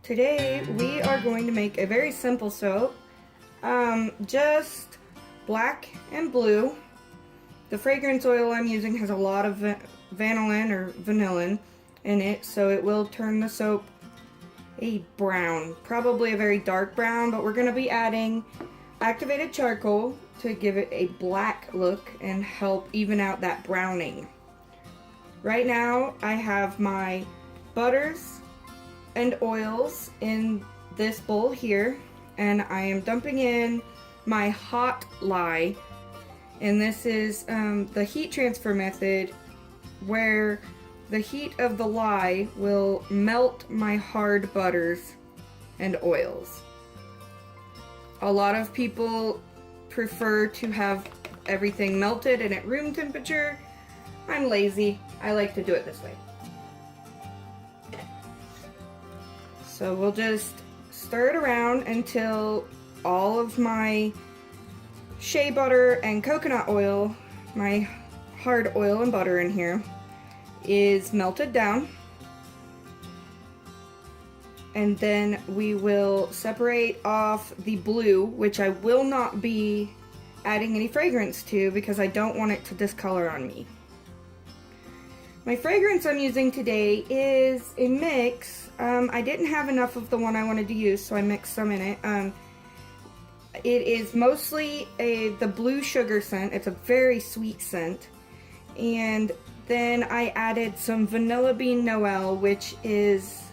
Today we are going to make a very simple soap, just black and blue. The fragrance oil I'm using has a lot of vanillin or vanillin in it, so it will turn the soap a brown, probably a very dark brown, but we're going to be adding activated charcoal to give it a black look and help even out that browning. Right now I have my butters and oils in this bowl here, and I am dumping in my hot lye, and this is the heat transfer method where the heat of the lye will melt my hard butters and oils. A lot of people prefer to have everything melted and at room temperature. I'm lazy. I like to do it this way. So we'll just stir it around until all of my shea butter and coconut oil, my hard oil and butter in here, is melted down. And then we will separate off the blue, which I will not be adding any fragrance to because I don't want it to discolor on me. My fragrance I'm using today is a mix. I didn't have enough of the one I wanted to use, so I mixed some in it. It is mostly the blue sugar scent. It's a very sweet scent. And then I added some Vanilla Bean Noel, which is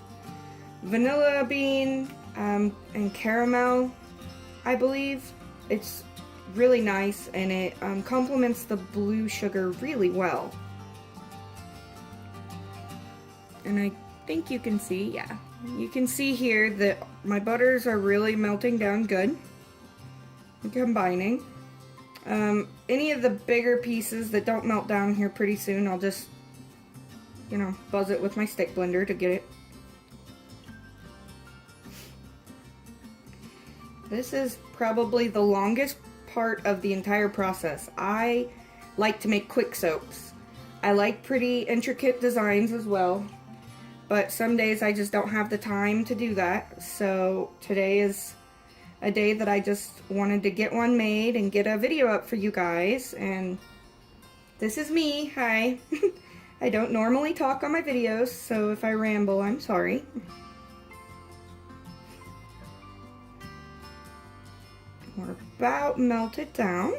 vanilla bean and caramel, I believe. It's really nice, and it complements the blue sugar really well. And I think you can see, yeah, you can see here that my butters are really melting down good and combining. Any of the bigger pieces that don't melt down here pretty soon, I'll just, buzz it with my stick blender to get it. This is probably the longest part of the entire process. I like to make quick soaps. I like pretty intricate designs as well. But some days I just don't have the time to do that, so today is a day that I just wanted to get one made and get a video up for you guys. And this is me, hi. I don't normally talk on my videos, so if I ramble, I'm sorry. We're about melted down.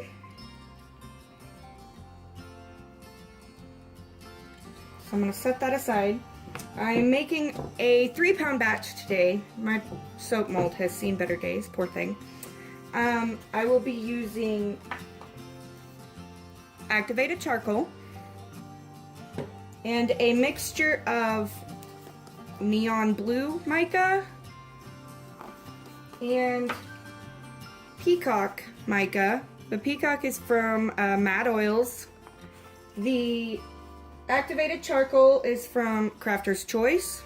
So I'm going to set that aside. I'm making a 3-pound batch today. My soap mold has seen better days, poor thing. I will be using activated charcoal and a mixture of neon blue mica and Peacock mica. The Peacock is from Mad Oils. The activated charcoal is from Crafter's Choice,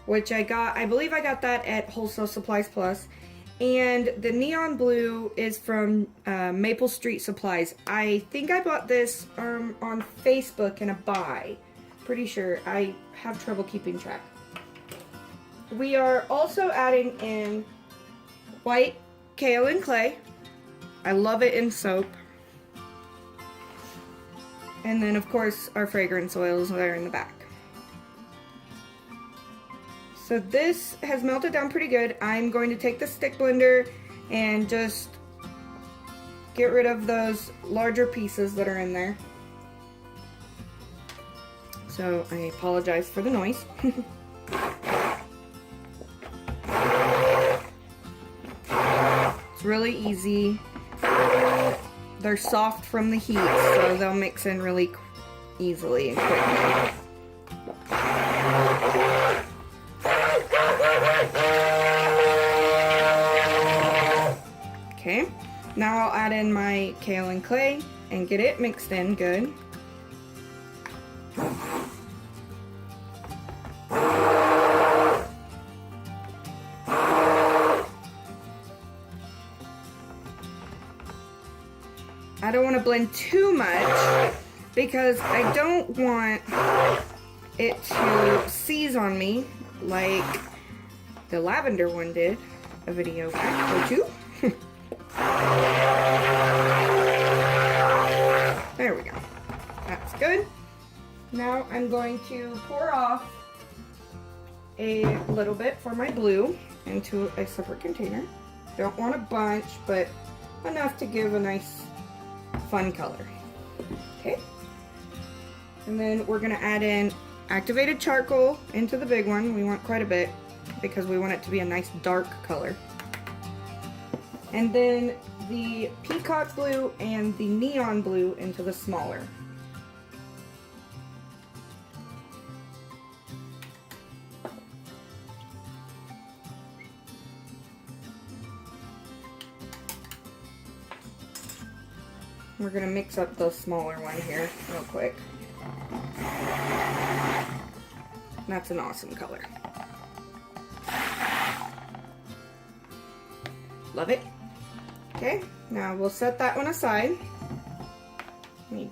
which I believe I got that at Wholesale Supplies Plus. And the neon blue is from Maple Street Supplies. I think I bought this on Facebook in a buy. Pretty sure. I have trouble keeping track. We are also adding in white kaolin clay. I love it in soap. And then, of course, our fragrance oils are in the back. So this has melted down pretty good. I'm going to take the stick blender and just get rid of those larger pieces that are in there. So I apologize for the noise. It's really easy. They're soft from the heat, so they'll mix in really easily and quickly. Okay, now I'll add in my kaolin clay and get it mixed in good. I don't want to blend too much because I don't want it to seize on me like the lavender one did a video back or two. There we go. That's good. Now I'm going to pour off a little bit for my blue into a separate container. Don't want a bunch, but enough to give a nice fun color. Okay. And then we're gonna add in activated charcoal into the big one. We want quite a bit because we want it to be a nice dark color. And then the peacock blue and the neon blue into the smaller. We're gonna mix up the smaller one here real quick. That's an awesome color. Love it. Okay, now we'll set that one aside. I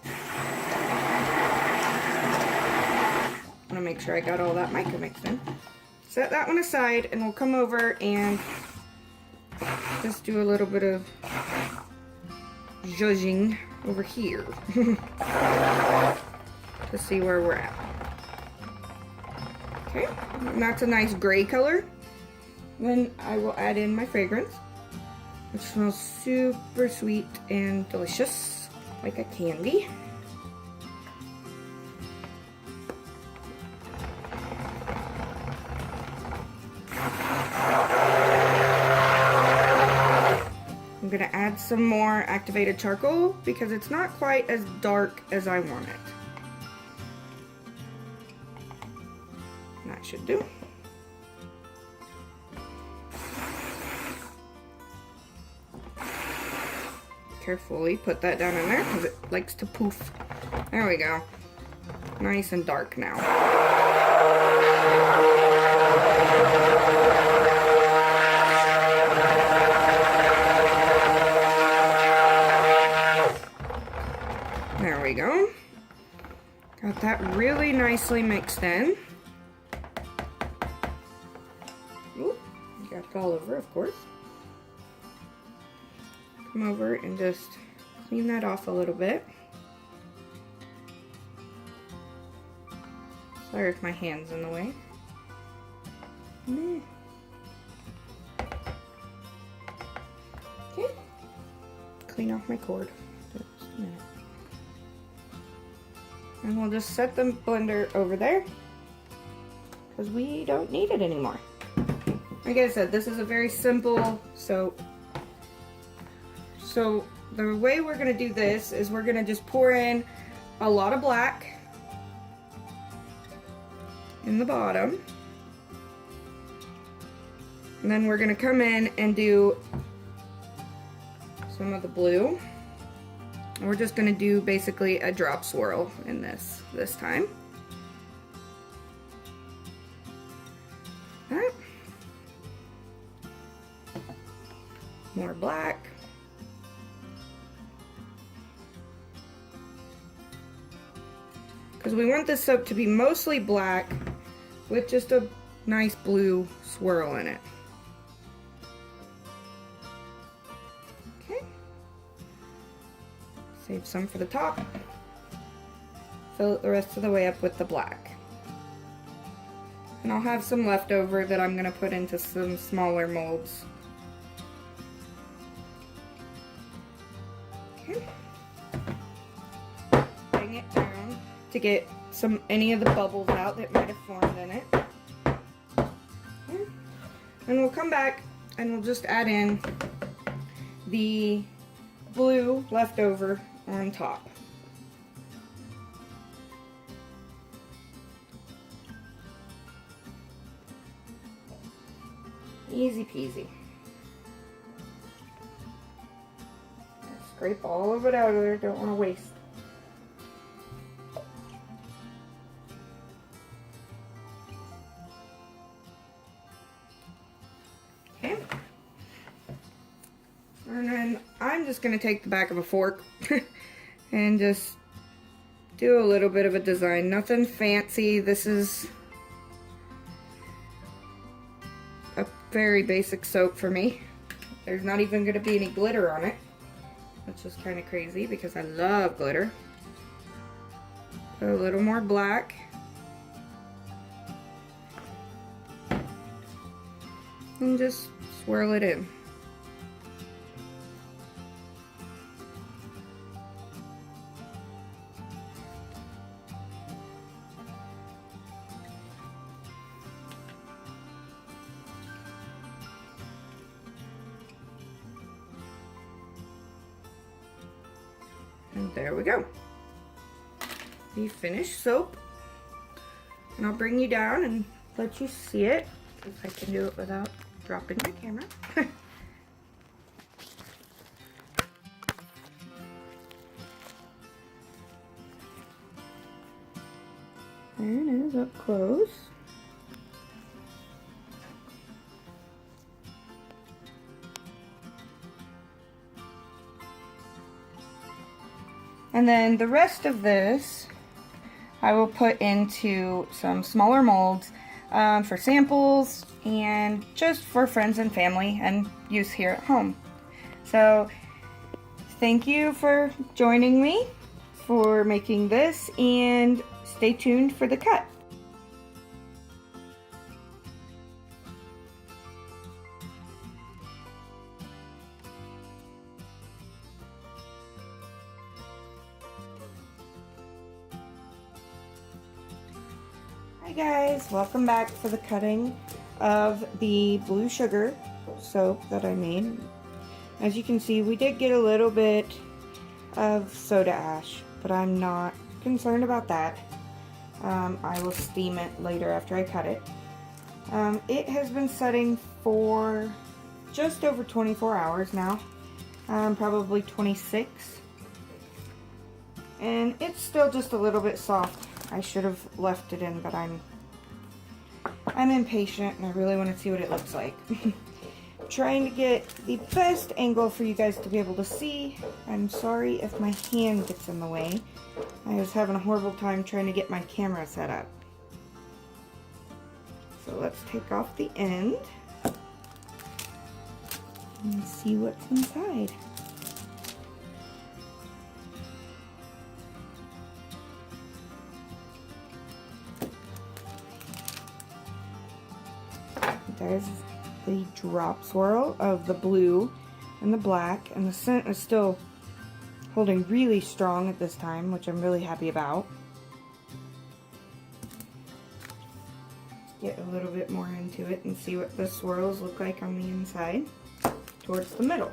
want to make sure I got all that mica mixed in. Set that one aside and we'll come over and just do a little bit of zhuzhing over here to see where we're at. Okay, and that's a nice gray color. Then I will add in my fragrance, which smells super sweet and delicious, like a candy. I'm gonna add some more activated charcoal because it's not quite as dark as I want it. That should do. Carefully put that down in there because it likes to poof. There we go. Nice and dark now. There we go. Got that really nicely mixed in. Ooh, got it all over, of course. Come over and just clean that off a little bit. Sorry if my hand's in the way. Okay. Clean off my cord. Just a minute. And we'll just set the blender over there because we don't need it anymore. Like I said, this is a very simple soap. So the way we're gonna do this is we're gonna just pour in a lot of black in the bottom. And then we're gonna come in and do some of the blue. And we're just gonna do basically a drop swirl in this time. All right. More black. Because we want this soap to be mostly black with just a nice blue swirl in it. Okay. Save some for the top. Fill it the rest of the way up with the black. And I'll have some left over that I'm going to put into some smaller molds. Okay. Bring it down to get any of the bubbles out that might have formed in it. Okay. And we'll come back and we'll just add in the blue left over on top. Easy peasy. Scrape all of it out of there, don't want to waste. Okay. And then I'm just going to take the back of a fork and just do a little bit of a design. Nothing fancy. This is a very basic soap for me. There's not even going to be any glitter on it, which is kind of crazy because I love glitter. Put a little more black. And just swirl it in. And there we go. The finished soap. And I'll bring you down and let you see it, if I can do it without dropping my camera. There it is up close. And then the rest of this I will put into some smaller molds for samples and just for friends and family and use here at home. So thank you for joining me for making this, and stay tuned for the cut. Hi guys, welcome back for the cutting of the blue sugar soap that I made. As you can see, we did get a little bit of soda ash, but I'm not concerned about that. I will steam it later after I cut it. It has been setting for just over 24 hours now, probably 26. And it's still just a little bit soft. I should have left it in, but I'm impatient and I really want to see what it looks like. Trying to get the best angle for you guys to be able to see. I'm sorry if my hand gets in the way. I was having a horrible time trying to get my camera set up. So let's take off the end and see what's inside. There's the drop swirl of the blue and the black, and the scent is still holding really strong at this time, which I'm really happy about. Let's get a little bit more into it and see what the swirls look like on the inside towards the middle.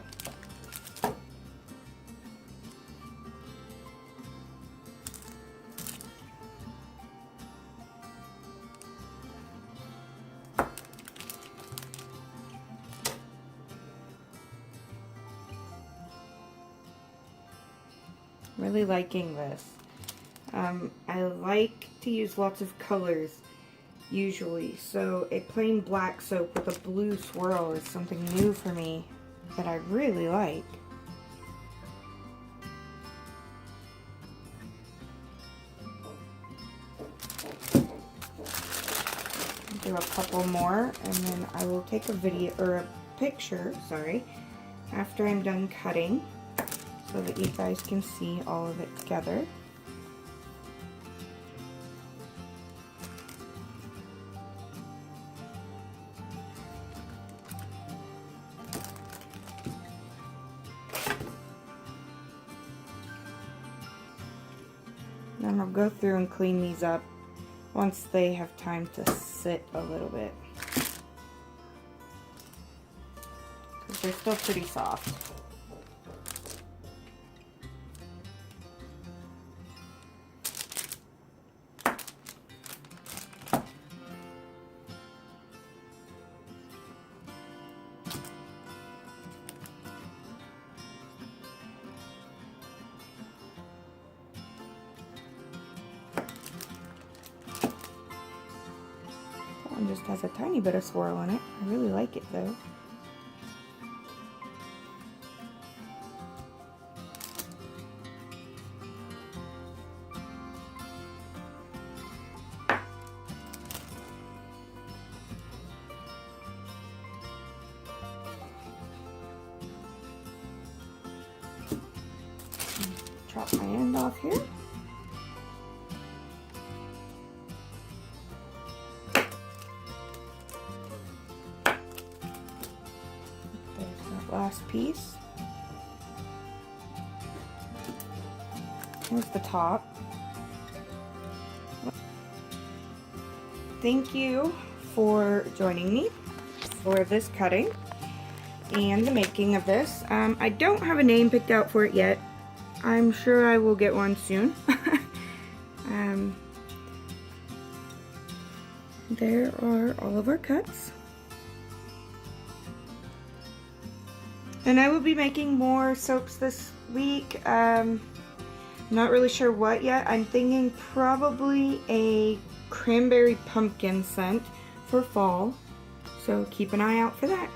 Really liking this. I like to use lots of colors usually, so a plain black soap with a blue swirl is something new for me that I really like. Do a couple more and then I will take a video or a picture, sorry, after I'm done cutting, so that you guys can see all of it together. Then I'll go through and clean these up once they have time to sit a little bit, because they're still pretty soft. One just has a tiny bit of swirl in it. I really like it though. chop my end off here. There's that last piece. Here's the top. Thank you for joining me for this cutting and the making of this. I don't have a name picked out for it yet. I'm sure I will get one soon. There are all of our cuts. And I will be making more soaps this week. Not really sure what yet. I'm thinking probably a cranberry pumpkin scent for fall. So keep an eye out for that.